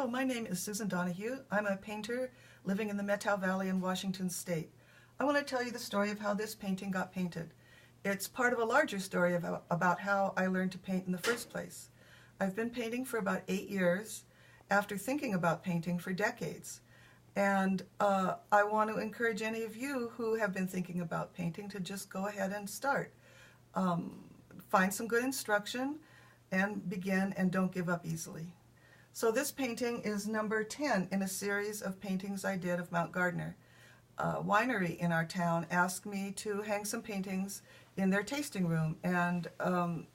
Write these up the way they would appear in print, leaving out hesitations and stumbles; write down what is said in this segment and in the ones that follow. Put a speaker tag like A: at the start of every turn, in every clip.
A: Hello, my name is Susan Donahue. I'm a painter living in the Methow Valley in Washington State. I want to tell you the story of how this painting got painted. It's part of a larger story about how I learned to paint in the first place. I've been painting for about 8 years after thinking about painting for decades. And I want to encourage any of you who have been thinking about painting to just go ahead and start. Find some good instruction and begin, and don't give up easily. So this painting is number 10 in a series of paintings I did of Mount Gardner. A winery in our town asked me to hang some paintings in their tasting room, and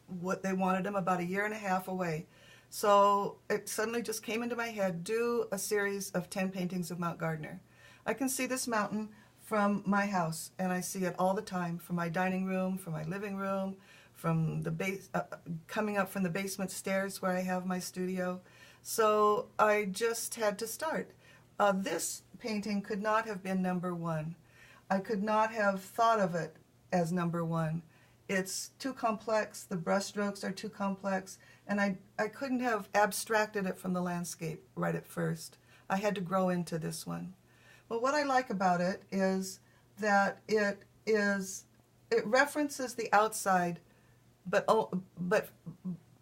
A: what they wanted them about 1.5 years away. So it suddenly just came into my head, do a series of 10 paintings of Mount Gardner. I can see this mountain from my house, and I see it all the time, from my dining room, from my living room, from the coming up from the basement stairs where I have my studio. So I just had to start. This painting could not have been number 1. I could not have thought of it as number 1. It's too complex, the brushstrokes are too complex, and I couldn't have abstracted it from the landscape right at first. I had to grow into this one. But what I like about it is that it references the outside, but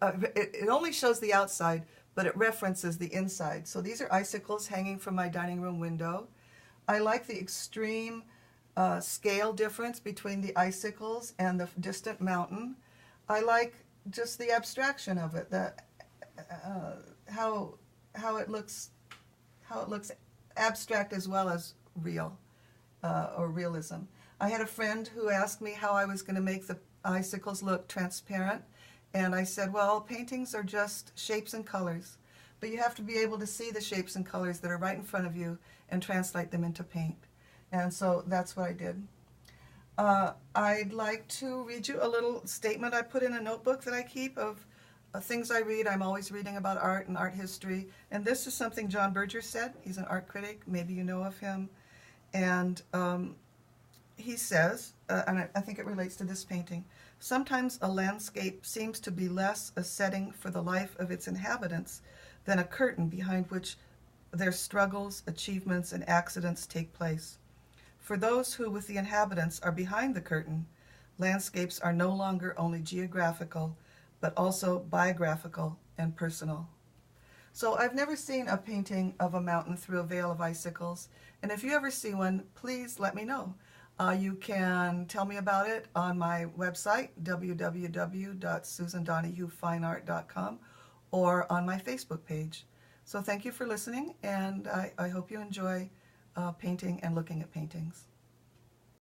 A: it only shows the outside, but it references the inside. So these are icicles hanging from my dining room window. I like the extreme scale difference between the icicles and the distant mountain. I like just the abstraction of it, how it looks abstract as well as real, or realism. I had a friend who asked me how I was going to make the icicles look transparent, and I said, well, paintings are just shapes and colors, but you have to be able to see the shapes and colors that are right in front of you and translate them into paint. And so that's what I did. I'd like to read you a little statement I put in a notebook that I keep of things I read. I'm always reading about art and art history, and this is something John Berger said. He's an art critic, maybe you know of him, and he says, and I think it relates to this painting, sometimes a landscape seems to be less a setting for the life of its inhabitants than a curtain behind which their struggles, achievements, and accidents take place. For those who, with the inhabitants, are behind the curtain, landscapes are no longer only geographical, but also biographical and personal. So I've never seen a painting of a mountain through a veil of icicles, and if you ever see one, please let me know. You can tell me about it on my website, www.susandonahuefineart.com, or on my Facebook page. So thank you for listening, and I hope you enjoy painting and looking at paintings.